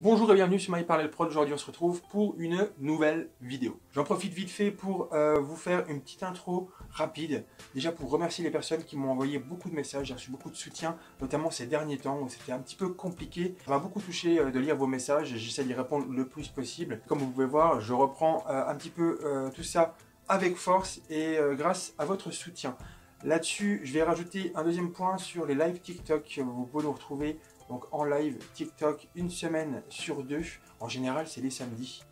Bonjour et bienvenue sur MyParlelProd. Aujourd'hui on se retrouve pour une nouvelle vidéo. J'en profite vite fait pour vous faire une petite intro rapide. Déjà pour remercier les personnes qui m'ont envoyé beaucoup de messages. J'ai reçu beaucoup de soutien, notamment ces derniers temps où c'était un petit peu compliqué. Ça m'a beaucoup touché de lire vos messages. J'essaie d'y répondre le plus possible. Comme vous pouvez voir, je reprends un petit peu tout ça avec force et grâce à votre soutien. Là-dessus, je vais rajouter un deuxième point sur les lives TikTok. Vous pouvez nous retrouver donc en live TikTok une semaine sur deux. En général, c'est les samedis.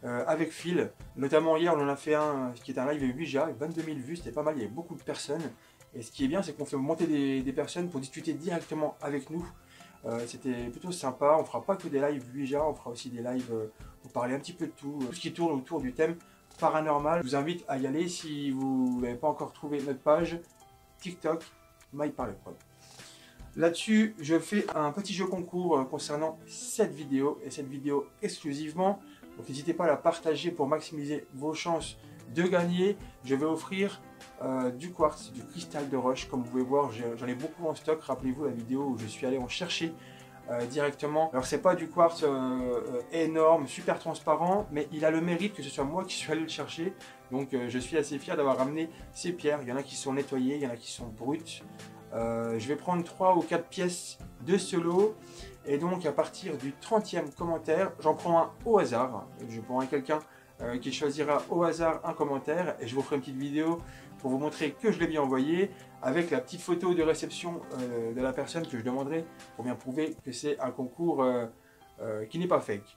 Avec Phil, notamment hier, on en a fait un qui est un live Ouija, 22 000 vues, c'était pas mal, il y avait beaucoup de personnes. Et ce qui est bien, c'est qu'on fait monter des personnes pour discuter directement avec nous. C'était plutôt sympa. On fera pas que des lives Ouija, on fera aussi des lives pour parler un petit peu de tout ce qui tourne autour du thème paranormal. Je vous invite à y aller si vous n'avez pas encore trouvé notre page TikTok MyParlelProd. Là-dessus, je fais un petit jeu concours concernant cette vidéo et cette vidéo exclusivement. Donc n'hésitez pas à la partager pour maximiser vos chances de gagner. Je vais offrir du quartz, du cristal de roche. Comme vous pouvez voir, j'en ai beaucoup en stock. Rappelez-vous la vidéo où je suis allé en chercher directement. Alors c'est pas du quartz énorme, super transparent, mais il a le mérite que ce soit moi qui suis allé le chercher. Donc je suis assez fier d'avoir ramené ces pierres. Il y en a qui sont nettoyées, il y en a qui sont brutes. Je vais prendre 3 ou 4 pièces de ce lot et donc à partir du 30e commentaire, j'en prends un au hasard. Je prendrai quelqu'un qui choisira au hasard un commentaire et je vous ferai une petite vidéo pour vous montrer que je l'ai bien envoyé avec la petite photo de réception de la personne que je demanderai pour bien prouver que c'est un concours qui n'est pas fake.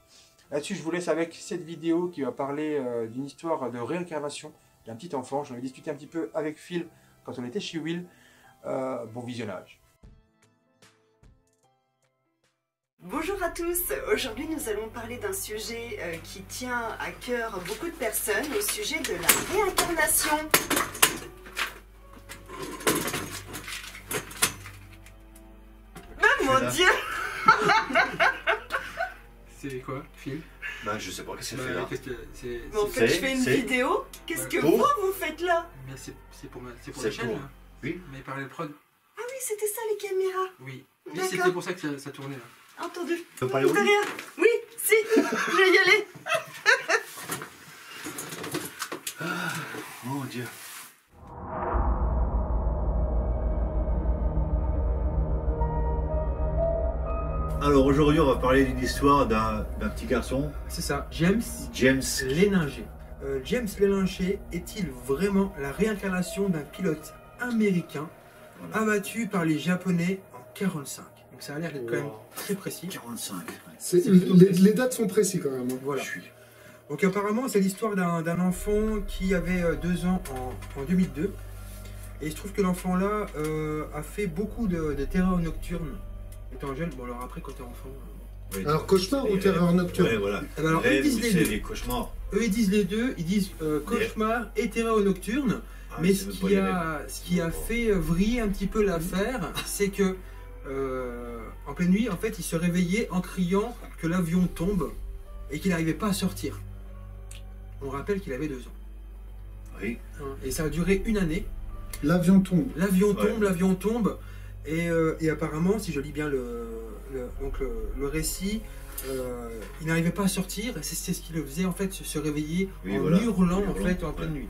Là-dessus, je vous laisse avec cette vidéo qui va parler d'une histoire de réincarnation d'un petit enfant. J'en ai discuté un petit peu avec Phil quand on était chez Will. Bon visionnage. Bonjour à tous, aujourd'hui nous allons parler d'un sujet qui tient à cœur beaucoup de personnes, au sujet de la réincarnation. Oh mon Dieu. C'est quoi, Phil? Bah je sais pas qu'est-ce qu'elle fait là. Mais en fait je fais une vidéo, qu'est-ce que vous faites là? C'est pour la chaîne là. Oui. MyParlelProd. Ah oui, c'était ça les caméras. Oui. C'était pour ça que ça tournait là. Entendu. Tu veux parler au De rien. Oui, si, je vais y aller. Mon Dieu. Alors aujourd'hui on va parler d'une histoire d'un petit garçon. C'est ça, James Léninger. James Léninger est-il vraiment la réincarnation d'un pilote américain abattu par les Japonais en 1945? Donc ça a l'air d'être quand même très précis. 45. Les dates sont précises quand même. Voilà. Donc apparemment c'est l'histoire d'un enfant qui avait 2 ans en 2002. Et il se trouve que l'enfant là a fait beaucoup de terreurs nocturnes étant jeune. Bon alors après quand t'es enfant... Oui, Alors cauchemar ou terreur nocturne? Ouais, voilà. Alors eux ils disent les deux. Les cauchemars. Eux ils disent les deux, ils disent cauchemar et terreur nocturne. Mais ce qui a fait vriller un petit peu l'affaire, c'est que en pleine nuit, en fait, il se réveillait en criant que l'avion tombe et qu'il n'arrivait pas à sortir. On rappelle qu'il avait 2 ans. Oui. Et ça a duré 1 année. L'avion tombe. L'avion tombe, l'avion tombe. Et apparemment, si je lis bien le récit, il n'arrivait pas à sortir. C'est ce qui le faisait en fait se réveiller hurlant en fait en pleine nuit.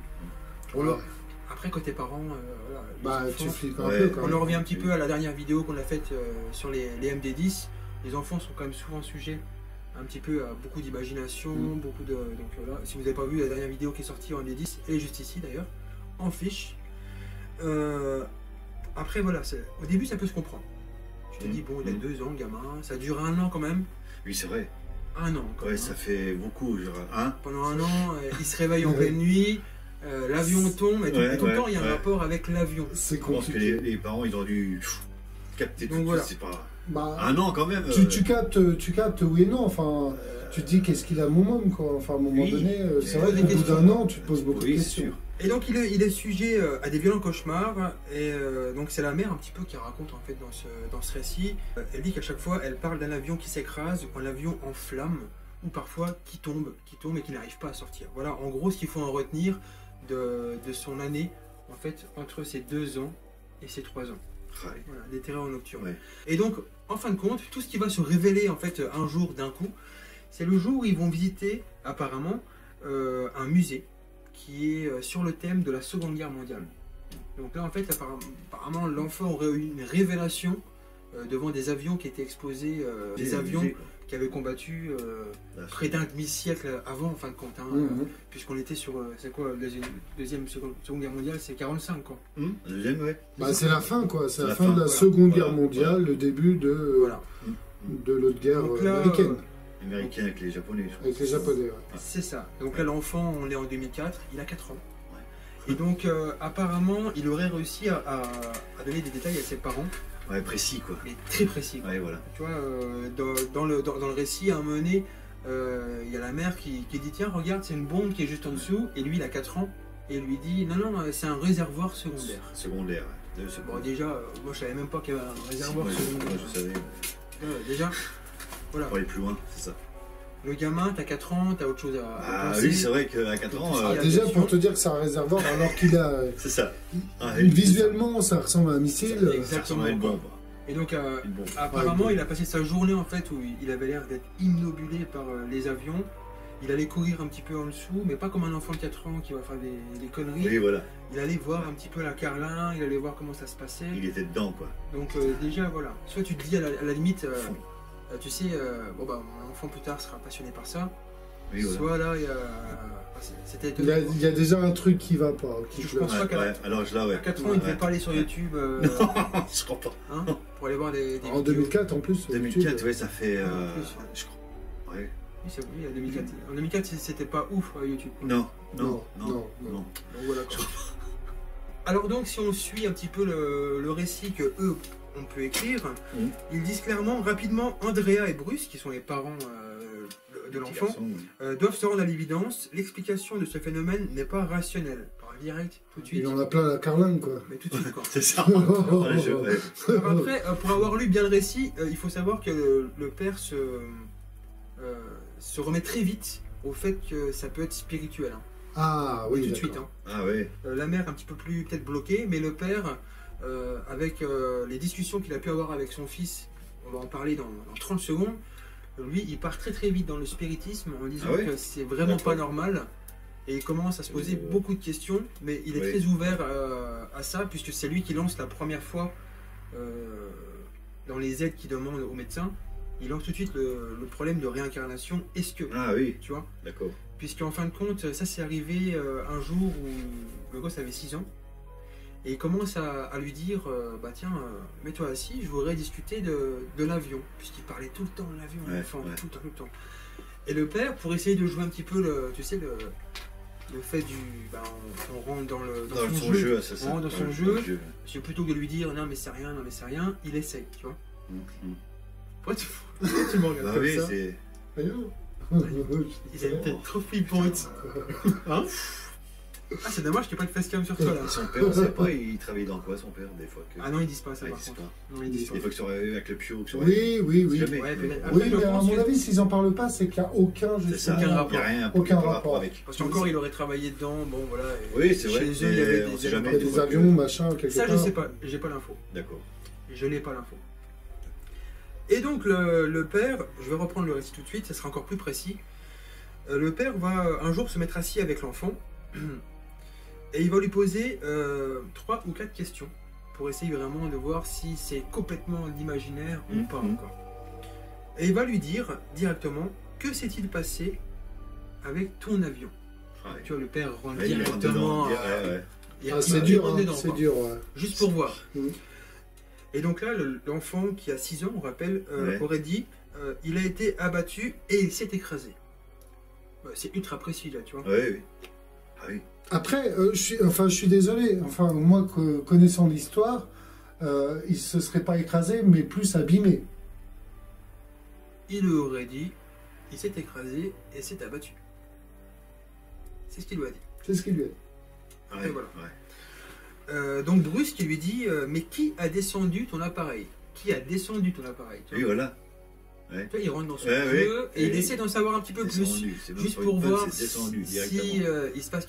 Après, quand tes parents, Tu flippes un peu quand on même. en revient un petit peu à la dernière vidéo qu'on a faite sur les MD10. Les enfants sont quand même souvent sujets un petit peu à beaucoup d'imagination, beaucoup de... Donc là, si vous n'avez pas vu la dernière vidéo qui est sortie en MD10, elle est juste ici d'ailleurs, en fiche. Après voilà, au début ça peut se comprendre. Je te dis, bon, il a 2 ans, gamin, ça dure 1 an quand même. Oui, c'est vrai. 1 an quand même. Ouais, ça fait beaucoup, genre, hein. Pendant 1 an, il se réveille en pleine nuit. L'avion tombe et tout le temps il y a un rapport avec l'avion. C'est Je pense que compliqué. les parents ils ont dû capter tout. Donc voilà. C'est pas... Bah, 1 an quand même. tu captes oui et non. Enfin, tu te dis qu'est-ce qu'il a mon môme quoi. Enfin, à un moment donné, c'est vrai qu'au bout d'1 an, tu te poses beaucoup de questions. Sûr. Et donc il est sujet à des violents cauchemars et donc c'est la mère un petit peu qui raconte en fait dans ce récit. Elle dit qu'à chaque fois elle parle d'un avion qui s'écrase ou un avion en flammes ou parfois qui tombe et qui n'arrive pas à sortir. Voilà en gros ce qu'il faut en retenir de son année en fait entre ses 2 ans et ses 3 ans. Ouais. Voilà, des terrains nocturnes. Ouais. Et donc, en fin de compte, tout ce qui va se révéler en fait un jour d'un coup, c'est le jour où ils vont visiter apparemment un musée qui est sur le thème de la Seconde Guerre mondiale. Donc là, en fait, apparemment, l'enfant aurait eu une révélation devant des avions qui étaient exposés, des avions qui avaient combattu près d'un demi-siècle avant, en fin de compte, hein, puisqu'on était sur, c'est quoi, Seconde Guerre mondiale, c'est 45, quoi. La deuxième, ouais. Bah, c'est la fin, quoi. C'est la fin de la Seconde Guerre mondiale, le début de l'autre guerre américaine. Américaine avec les Japonais, je crois. Avec les Japonais, ouais. C'est ça. Donc là, l'enfant, on est en 2004, il a 4 ans. Et donc, apparemment, il aurait réussi à donner des détails à ses parents. Ouais, précis, quoi. Mais très précis, quoi. Ouais, voilà. Tu vois, dans le récit, à un moment donné, il y a la mère qui dit « Tiens, regarde, c'est une bombe qui est juste en dessous. » Et lui, il a 4 ans. Et il lui dit « Non, non, c'est un réservoir secondaire. » Secondaire, ouais. Bon, déjà, moi, je savais même pas qu'il y avait un réservoir secondaire. Moi, je savais. Déjà, voilà. Pour aller plus loin, c'est ça. Le gamin, t'as 4 ans, t'as autre chose à penser. Oui, c'est vrai qu'à 4 ans... déjà, pour te dire que c'est un réservoir, alors qu'il a... C'est ça. Visuellement, ça ressemble à un missile. Exactement. Une bombe. Et donc, apparemment, il a passé sa journée, en fait, où il avait l'air d'être immobulé par les avions. Il allait courir un petit peu en dessous, mais pas comme un enfant de 4 ans qui va faire des conneries. Oui, voilà. Il allait voir un petit peu la Carlin, il allait voir comment ça se passait. Il était dedans, quoi. Donc, déjà, voilà. Soit tu te dis, à la limite... tu sais, bon bah mon enfant plus tard sera passionné par ça. Oui, voilà. Soit là, il y a déjà un truc qui va pas. Je pense pas qu'à 4 ans, il ne devait pas aller sur YouTube. Non, je crois pas. Hein, pour aller voir des en 2004 en plus. 2004, ouais, ça fait. Je crois. Ouais. Oui, c'est oui, en 2004. En 2004, c'était pas ouf YouTube. Non. Donc voilà. Alors donc, si on suit un petit peu le récit que eux on peut écrire, ils disent clairement, rapidement, Andrea et Bruce, qui sont les parents de l'enfant, doivent se rendre à l'évidence. L'explication de ce phénomène n'est pas rationnelle. Par direct, tout de suite. Il en a plein la Carlin, quoi. Mais tout de suite, quoi. C'est ça. Alors après, pour avoir lu bien le récit, il faut savoir que le père se remet très vite au fait que ça peut être spirituel. Hein. Ah oui, tout de suite. Hein. Ah oui. La mère un petit peu plus peut-être bloquée, mais le père... avec les discussions qu'il a pu avoir avec son fils, on va en parler dans 30 secondes, lui il part très très vite dans le spiritisme en disant que c'est vraiment pas normal et il commence à se poser beaucoup de questions, mais il est très ouvert à ça puisque c'est lui qui lance la première fois dans les aides qu'il demande aux médecins, il lance tout de suite le problème de réincarnation, est-ce que, tu vois, d'accord, puisqu'en fin de compte ça c'est arrivé un jour où le gosse avait 6 ans. Et il commence à lui dire, bah tiens, mets-toi assis, je voudrais discuter de l'avion. Puisqu'il parlait tout le temps de l'avion, l'enfant, tout le temps. Et le père, pour essayer de jouer un petit peu, le fait du... Bah, on rentre dans son jeu, on rentre dans son jeu, parce que plutôt que de lui dire, non mais c'est rien, il essaye, tu vois. Pourquoi tu me regardes comme ça c'est... Il a une tête trop flippante. Hein? Ah, c'est dommage qu'il n'y ait pas de facecam sur toi là. Son père, on sait pas, il travaillait dans quoi son père des fois que... Ah non, ils disent pas ça par contre. Non, ils disent pas. Des fois que ça aurait eu avec le pio. Oui. Ouais, mais à mon avis, s'ils en parlent pas, c'est qu'il n'y a aucun rapport avec. Parce qu'encore, il aurait travaillé dedans, bon voilà. Oui, c'est vrai. Chez eux, il y avait des avions, machin, quelque part. Ça, je sais pas, j'ai pas l'info. D'accord. Je n'ai pas l'info. Et donc, le père, je vais reprendre le récit tout de suite, ça sera encore plus précis. Le père va un jour se mettre assis avec l'enfant. Et il va lui poser 3 ou 4 questions pour essayer vraiment de voir si c'est complètement l'imaginaire ou pas encore. Et il va lui dire directement, que s'est-il passé avec ton avion? Tu vois, le père rentre directement. C'est dur, c'est dur. Juste pour voir. Et donc là, l'enfant qui a 6 ans, on rappelle, aurait dit, il a été abattu et il s'est écrasé. C'est ultra précis là, tu vois. Oui. Après, je suis désolé, enfin, moi, connaissant l'histoire, il se serait pas écrasé, mais plus abîmé. Il aurait dit, il s'est écrasé et s'est abattu. C'est ce qu'il lui a dit. C'est ce qu'il lui a dit. Et voilà. Donc Bruce qui lui dit, mais qui a descendu ton appareil? Qui a descendu ton appareil? Oui, voilà. Ouais. Il rentre dans son jeu et il essaie d'en savoir un petit peu plus, juste pour voir si il se passe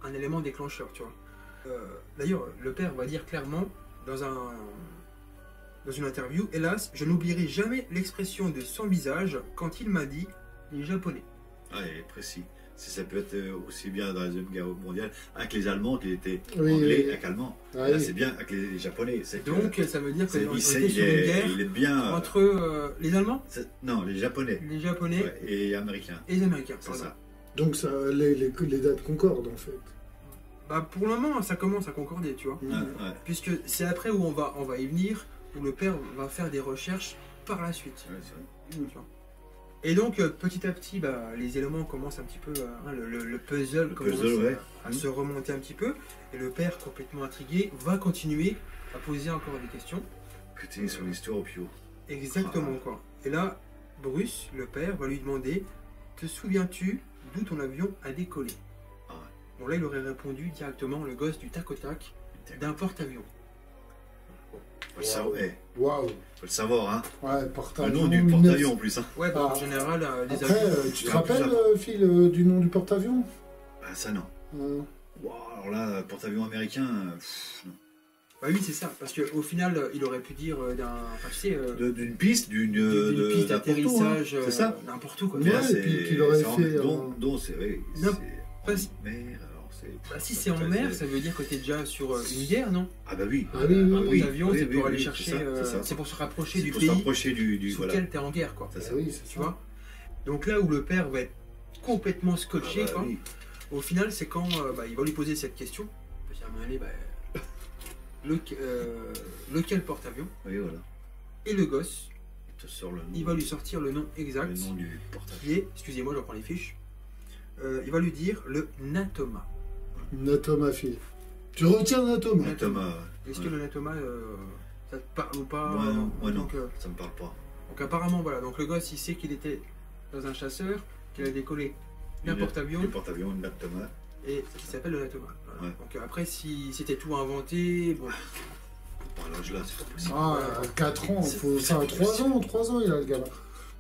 un élément déclencheur, tu vois. D'ailleurs, le père va dire clairement, dans une interview, hélas, je n'oublierai jamais l'expression de son visage quand il m'a dit les Japonais. Ah, il est précis. Ça peut être aussi bien dans la Deuxième Guerre mondiale avec les Allemands qu'il était Oui, anglais oui. avec allemand. Ah, Là, oui. c'est bien avec les Japonais. Donc ça veut dire qu'on était sur une il guerre est bien. entre les Allemands, Non, les Japonais. les Japonais Ouais, et les Américains. et les Américains. C'est pardon. ça. Donc ça, les dates concordent en fait. Bah, pour le moment, ça commence à concorder, tu vois. Ouais, ouais. Puisque c'est après où on va y venir, où le père va faire des recherches par la suite. Ouais, c'est vrai. Tu vois. Et donc, petit à petit, bah, les éléments commencent un petit peu, le puzzle commence ouais. à se remonter un petit peu. Et le père, complètement intrigué, va continuer à poser encore des questions. Continuer sur l'histoire au Pio. Exactement, Ah. quoi. Et là, Bruce, le père, va lui demander, te souviens-tu d'où ton avion a décollé? Ah ouais. Bon, là, il aurait répondu directement, le gosse, du tac au tac, d'un porte-avions. Faut le savoir, Waouh. faut le savoir, hein. Ouais, Le porte-avions. nom du porte-avions en plus, hein. Ouais, bah, en Ah. général, les Après, avions... tu te il y a rappelles, plusieurs. Phil, du nom du porte-avions? Ah, ça non. Hein. Wow, alors là, porte-avions américain, non. Bah oui, c'est ça, parce qu'au final, il aurait pu dire enfin, tu sais, D'une piste, d'une piste d'un porto, hein. d'atterrissage, C'est ça. n'importe où, quoi. Ouais, Mais là, et puis qu'il aurait fait, dont c'est vrai. Non, C'est parce- en mer, alors c'est. Bah, si c'est en mer, ça veut dire que t'es déjà sur une guerre, non? Ah bah oui. Ah oui, oui, Un oui. porte-avions, oui, c'est oui, pour oui, aller c'est chercher, ça, c'est ça. c'est pour se rapprocher C'est du pour se pays rapprocher du sous voilà. lequel t'es en guerre, quoi. C'est ça. Ah oui, c'est Tu ça. vois? Donc là où le père va être complètement scotché, Ah bah quoi. oui. Au final, c'est quand il va lui poser cette question. Parce qu'à un moment donné, lequel porte-avions? Oui, voilà. Et le gosse, Il te sort le nom. il va lui sortir le nom exact, Le nom du porte-avions. qui est, excusez-moi, je reprends les fiches, il va lui dire le Natoma. Natoma, Phil. Tu retiens Natoma? Thomas. Est-ce que le Natoma, ça te parle ou pas? Moi non, moi non. Donc, Ça me parle pas. donc apparemment, voilà, donc le gosse, il sait qu'il était dans un chasseur, qu'il a décollé d'un porte-avions, Le porte-avions de Thomas. et qui s'appelle le Natoma. Voilà. Ouais. Donc après, si c'était tout inventé, bon, Par l'âge là, c'est pas possible. Ah, 4 ans, faut... ça a 3 ans, 3 ans il a le gamin.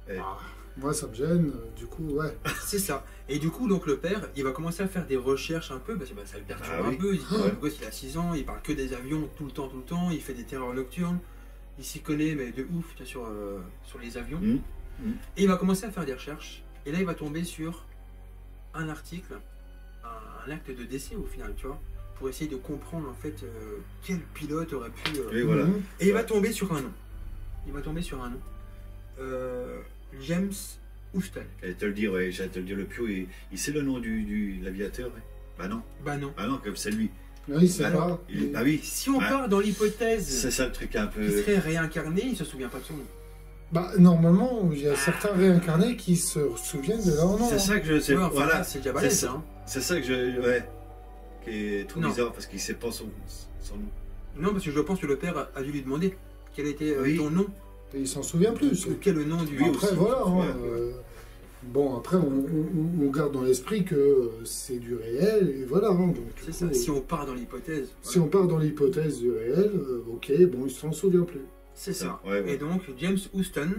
Eh. Ah, moi ça me gêne, du coup, ouais. c'est ça. Et du coup, donc le père, il va commencer à faire des recherches un peu, parce que ça le perturbe Ah oui. un peu. Il dit, Ouais. le gosse, il a 6 ans, il parle que des avions tout le temps, il fait des terreurs nocturnes, il s'y connaît, mais de ouf, tu vois, sur les avions. Mmh. Et il va commencer à faire des recherches, et là, il va tomber sur un article, un acte de décès au final, tu vois, pour essayer de comprendre en fait quel pilote aurait pu. Et voilà. Mhm. Et il va tomber sur un nom. Il va tomber sur un nom. James Houston. J'allais te le dire, ouais, j'allais te le dire, le Pio, il sait le nom de l'aviateur, ouais. Bah non, Bah non. comme c'est lui. Oui, c'est Bah pas. non, bah oui, Si on Ouais. part dans l'hypothèse c'est ça le truc un qu'il peu. serait réincarné, il se souvient pas de son nom. Bah, normalement, il y a certains réincarnés qui se souviennent de leur nom. C'est ça que je sais. Ouais, enfin, Voilà, c'est déjà balèze, c'est ça. hein. C'est ça que je. Ouais. Qui est trop Non. bizarre parce qu'il sait pas son nom. Non, parce que je pense que le père a dû lui demander quel était Oui. ton nom, Et il s'en souvient plus. ou quel est le nom du. Oui, Après, aussi. voilà. Hein, Ouais. Bon, après, on garde dans l'esprit que c'est du réel, et voilà. Hein, donc, C'est du ça. coup, Si on part dans l'hypothèse. si on part dans l'hypothèse du réel, ok, bon, il s'en souvient plus. C'est ça. Ouais, ouais. Et donc, James Houston,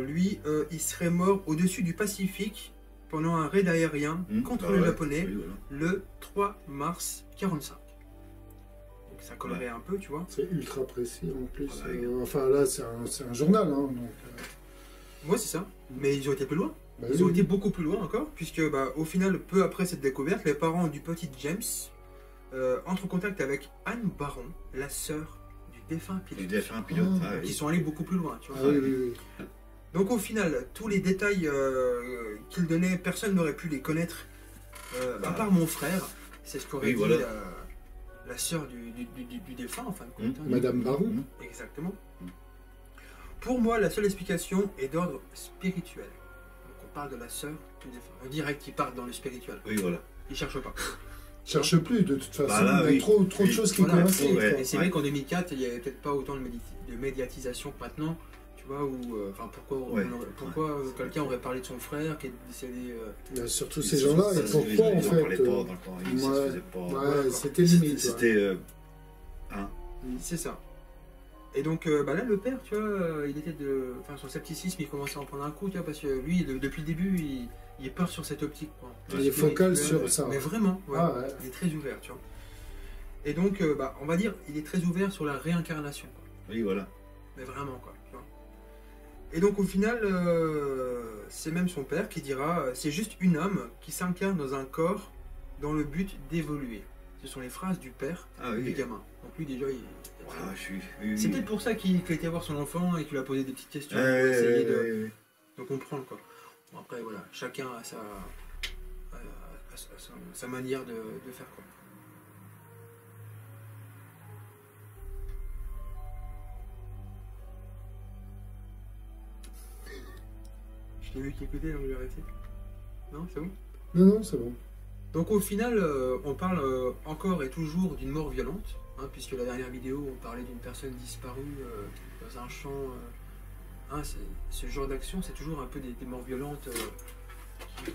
lui, il serait mort au-dessus du Pacifique pendant un raid aérien contre Ah les ouais. Japonais Oui, voilà. le 3 mars 45. Donc ça collerait un peu, tu vois. C'est ultra précis en plus. Ah bah, Enfin, là, c'est un journal. Hein, donc, Ouais, c'est ça. Mais ils ont été plus loin. bah Ils ont oui. été beaucoup plus loin encore, puisque au final, peu après cette découverte, les parents du petit James entrent en contact avec Anne Baron, la sœur du défunt Il pilote. devait faire un pilote. Ah. Ah, Donc, oui. ils sont allés beaucoup plus loin, tu vois. Ah oui, oui, oui. Donc au final, tous les détails qu'il donnait, personne n'aurait pu les connaître, à part mon frère. C'est ce qu'aurait Oui, dit voilà. la sœur du défunt, en fin de compte. hein. Madame Baron. Exactement. Pour moi, la seule explication est d'ordre spirituel. Donc on parle de la sœur du défunt. On dirait qu'il part dans le spirituel. Oui, voilà. Il cherche pas. Cherche plus, de toute façon. Bah là, il y a oui. trop de Oui. choses qui Voilà, coïncident. ouais. quoi. Et c'est vrai qu'en 2004, il n'y avait peut-être pas autant de médiatisation que maintenant. Tu vois, ou enfin pourquoi, Ouais. pourquoi quelqu'un aurait parlé de son frère qui est décédé. Il y a surtout ces gens-là, et pourquoi en Ils en fait parlaient pas dans le coin, ils se ouais. faisaient pas. Ouais, c'était limite. C'était. C'est ça. Et donc là, le père, tu vois, il était de. Enfin, son scepticisme, il commençait à en prendre un coup, tu vois, parce que lui, depuis le début, il est peur sur cette optique. Quoi. Il est focal sur ça. Mais vraiment, ouais, Ah ouais. il est très ouvert, tu vois. Et donc, on va dire, il est très ouvert sur la réincarnation. Quoi. Oui, voilà. Mais vraiment, quoi. Tu vois. Et donc, au final, c'est même son père qui dira c'est juste une âme qui s'incarne dans un corps dans le but d'évoluer. Ce sont les phrases du père du gamin. Donc, lui, déjà, c'est peut-être pour ça qu'il a été voir son enfant et qu'il a posé des petites questions pour essayer de comprendre, quoi. Bon, après, voilà, chacun a sa manière de faire, quoi. Je t'ai vu qui écoutait, donc je vais arrêter. Non, c'est bon? Non, c'est bon. Donc au final, on parle encore et toujours d'une mort violente, hein, puisque la dernière vidéo, on parlait d'une personne disparue dans un champ. Ce genre d'action, c'est toujours un peu des morts violentes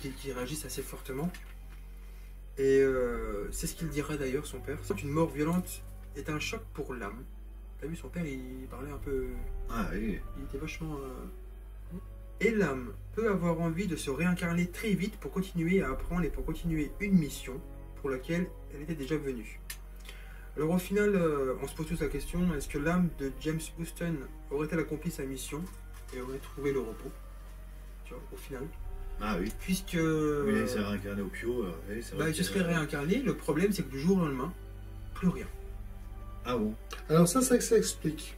qui réagissent assez fortement. Et c'est ce qu'il dira d'ailleurs, son père. C'est une mort violente est un choc pour l'âme. T'as vu, son père, il parlait un peu... Ah oui. Il était vachement... Et l'âme peut avoir envie de se réincarner très vite pour continuer à apprendre et pour continuer une mission pour laquelle elle était déjà venue. Alors au final, on se pose tous la question, est-ce que l'âme de James Houston aurait-elle accompli sa mission et aurait trouvé le repos? Tu vois, au final. Ah oui. Puisque... Oui, il s'est réincarné au Pio. Il se serait réincarné, le problème c'est que du jour au lendemain, plus rien. Ah bon? Alors ça explique.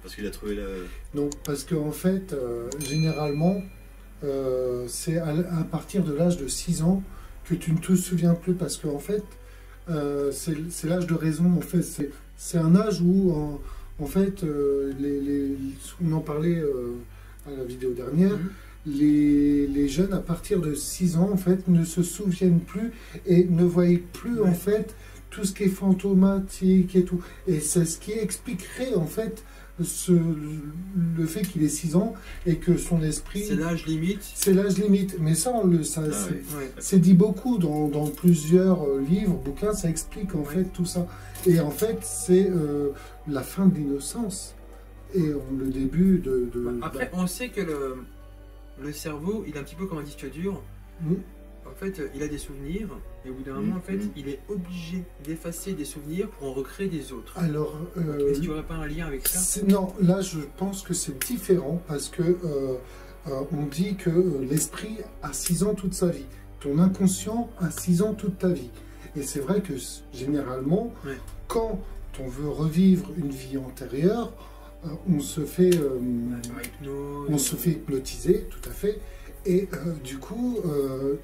Parce qu'il a trouvé la... Non, parce qu'en fait, généralement, c'est à partir de l'âge de 6 ans que tu ne te souviens plus, parce qu'en fait, c'est l'âge de raison. En fait, c'est un âge où, en fait, on en parlait à la vidéo dernière, les jeunes à partir de 6 ans, en fait, ne se souviennent plus et ne voient plus, en fait, tout ce qui est fantomatique et tout. Et c'est ce qui expliquerait, en fait, le fait qu'il ait 6 ans et que son esprit... C'est l'âge limite. C'est l'âge limite. Mais ça, c'est dit beaucoup dans plusieurs livres, bouquins, ça explique en fait tout ça. Et en fait, c'est la fin de l'innocence et le début de... Après, on sait que le cerveau, il est un petit peu comme un disque dur. En fait, il a des souvenirs, et au bout d'un moment, en fait, il est obligé d'effacer des souvenirs pour en recréer des autres. Alors, est-ce qu'il n'y aurait pas un lien avec ça? Non, là, je pense que c'est différent, parce que on dit que l'esprit a 6 ans toute sa vie. Ton inconscient a 6 ans toute ta vie. Et c'est vrai que, généralement, quand on veut revivre une vie antérieure, on se fait hypnotiser, tout à fait. Et du coup,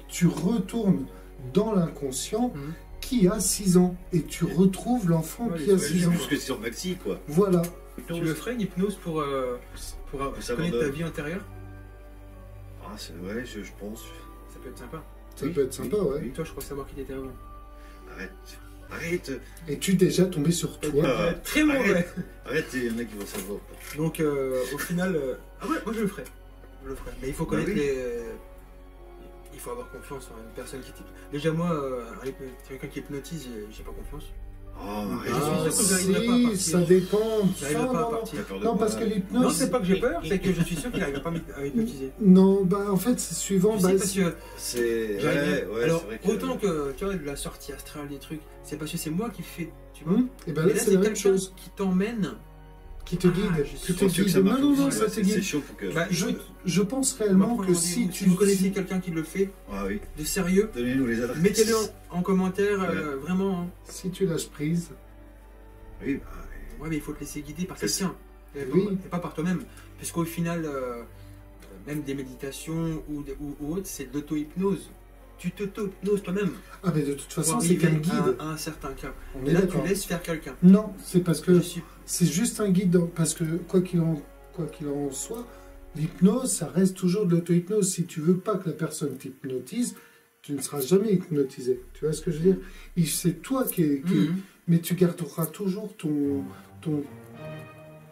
tu retournes dans l'inconscient qui a 6 ans. Et tu retrouves l'enfant qui a 6 ans. Plus que sur Maxi, quoi. Voilà. Tu le ferais une hypnose pour connaître ta vie antérieure? Ah, ouais, je pense. Ça peut être sympa. Ça peut être sympa, ouais. Toi, je crois savoir qui t'étais avant. Arrête. Es-tu déjà tombé sur toi? Très mauvais. Arrête, il y en a qui vont savoir. Donc, au final... Ah ouais, moi je le ferais. Mais il faut connaître il faut avoir confiance en une personne qui t'hypnotise. Déjà moi, quelqu'un qui hypnotise, j'ai pas confiance. Ça dépend. J'arrive pas à partir. Non, parce que l'hypnose... Non, c'est pas que j'ai peur, c'est que je suis sûr qu'il n'arrive pas à hypnotiser. Non, en fait, c'est suivant. Parce que... C'est... Alors, autant que, tu vois, de la sortie astrale, des trucs, c'est parce que c'est moi qui fais, tu vois. Et ben là, c'est la même chose. Qui t'emmène... Qui te guide. Non, ça te guide. C'est chaud pour que... Je pense réellement que si vous connaissez quelqu'un qui le fait, de sérieux, donnez-nous les adresses. Mettez-le en commentaire, vraiment. Si tu lâches prise. Oui, ouais, mais il faut te laisser guider par quelqu'un. Et pas par toi-même. Puisqu'au final, même des méditations ou autres, c'est de l'auto-hypnose. Tu t'auto-hypnoses toi-même. Ah, mais de toute façon, c'est qu'un guide. À un certain cas. On et là, tu laisses faire quelqu'un. Non, c'est parce que c'est juste un guide. Parce que quoi qu'il en soit, l'hypnose, ça reste toujours de l'auto-hypnose. Si tu veux pas que la personne t'hypnotise, tu ne seras jamais hypnotisé. Tu vois ce que je veux dire? C'est toi qui mais tu garderas toujours ton...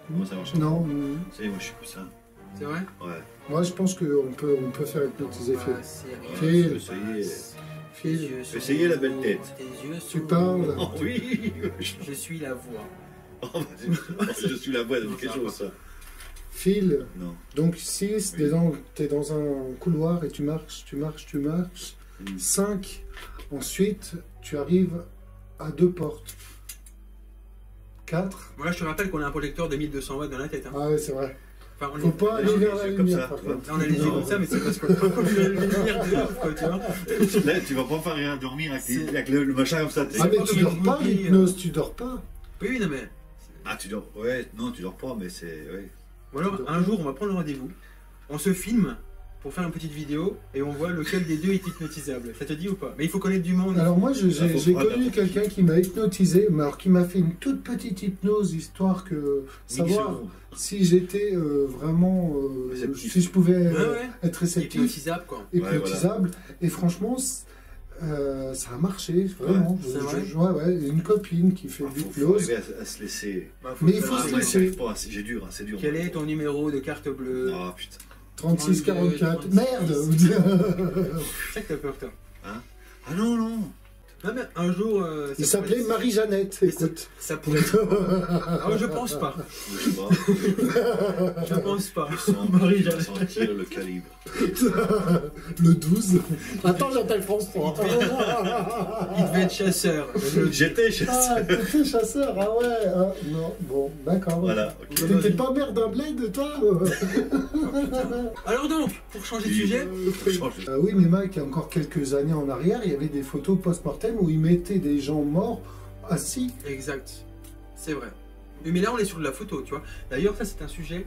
Comment ça marche? Non. Ça y est, moi je suis plus ça. C'est vrai? Ouais. Moi je pense qu'on peut faire hypnotiser Phil. Phil. Essayez la belle tête. Tu parles. Oh, oui. Je suis la voix. Je suis la voix de quelque chose, ça. Phil. Non. Donc si t'es dans un couloir et tu marches, 5. Ensuite, tu arrives à 2 portes. 4. Voilà, je te rappelle qu'on a un projecteur de 1200 watts dans la tête. Hein. Ah ouais, c'est vrai. Enfin, Faut pas aller vers la comme lumière, ça, par tu vois. contre. Là, on a les yeux comme ça, mais c'est parce qu'on a la lumière dehors, quoi, tu vois. Là, tu vas pas faire rien dormir avec le machin comme ça. Ah, mais pas tu comme dors une pas, bougie, l'hypnose, tu dors pas. Oui, non, mais. Ah, tu dors. Ouais, non, tu dors pas, mais c'est. Ouais. Ou alors, un jour, on va prendre rendez-vous, on se filme pour faire une petite vidéo et on voit lequel des deux est hypnotisable. Ça te dit ou pas? Mais il faut connaître du monde. Alors moi, j'ai faut prendre connu la quelqu'un qui m'a hypnotisé, mais alors qui m'a fait une toute petite hypnose, histoire que savoir secondes. si j'étais vraiment, Réceptif. si je pouvais Ouais, ouais. être réceptif, Hypnotisable, quoi. hypnotisable. Et franchement, ça a marché, vraiment. c'est vrai. Ouais, une copine qui fait Ah, de faut l'hypnose. arriver à se laisser. Bah, Mais il faire faut un- se moi, laisser. j'y arrive pas, c'est dur, c'est dur. Quel est ton numéro de carte bleue? Ah putain. 36, 44. 32, Merde. C'est ça que t'as peur, toi. Ah non, non. Non, mais un jour. Il ça s'appelait pourrait- Marie-Jeannette, Mais ça- écoute. Ça pourrait être. Ah, je pense pas. Je sais pas. Je pense pas. Je sens, Marie, je vais sentir le calibre. Le 12. Attends, j'appelle François. Il devait être chasseur. J'étais chez Ah, t'étais chasseur, ah ouais. Ah, non, bon, d'accord. Voilà, ok. T'étais pas maire d'un bled, toi Alors donc, pour changer de sujet, Oui, mais Mike, il y a encore quelques années en arrière, il y avait des photos post-mortem où ils mettaient des gens morts assis. exact, c'est vrai. Mais là, on est sur de la photo, tu vois. D'ailleurs, ça, c'est un sujet.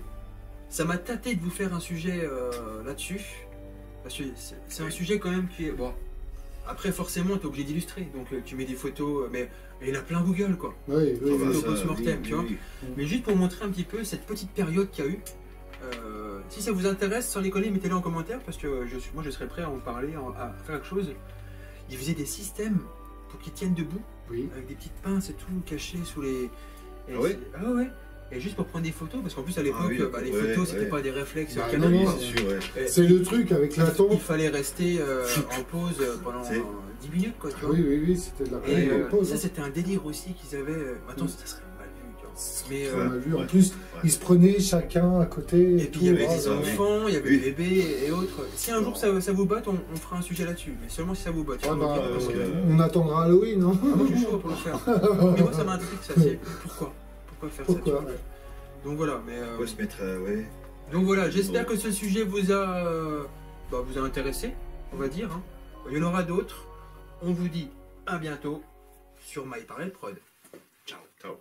Ça m'a tâté de vous faire un sujet là-dessus. Parce que c'est un sujet quand même qui est. Bon. Après, forcément, t'es obligé d'illustrer. Donc, tu mets des photos. Mais il y en a plein Google, quoi. Oui, oui, Ah bah, oui. ça, post-mortem, tu vois. Mais juste pour montrer un petit peu cette petite période qu'il y a eu. Si ça vous intéresse, sans déconner, mettez-le en commentaire. Parce que moi, je serais prêt à en parler, à faire quelque chose. Ils faisaient des systèmes pour qu'ils tiennent debout. Oui. Avec des petites pinces et tout cachées sous les. Ah ouais? Ah ouais. Et juste pour prendre des photos, parce qu'en plus à l'époque, Ah oui, les ouais, photos c'était ouais. pas des réflexes Bah, Canon. non, quoi. C'est sûr, ouais. C'est le truc avec la tombe. Il fallait rester en pause pendant C'est- 10 minutes, quoi, tu vois. Oui, oui, oui, c'était de la Et pause. ça c'était un délire aussi qu'ils avaient. Maintenant ça serait mal vu, tu vois. Mais, On a vu. En Ouais. plus, ils se prenaient chacun à côté. et puis il y avait ah, des ouais. enfants, il y avait Oui. des bébés et autres. Si un jour ça vous botte, on fera un sujet là-dessus. Mais seulement si ça vous botte. Ah bah, parce que- on attendra Halloween, non Ah, moi je suis chaud pour le faire. Mais moi ça m'intrigue ça, c'est pourquoi faire ça, tu Pourquoi vois. Donc voilà, mais Faut se mettre, ouais. donc voilà, j'espère que ce sujet vous a intéressé, on va dire. Hein. Il y en aura d'autres. On vous dit à bientôt sur My Parallel Prod. Ciao. Ciao.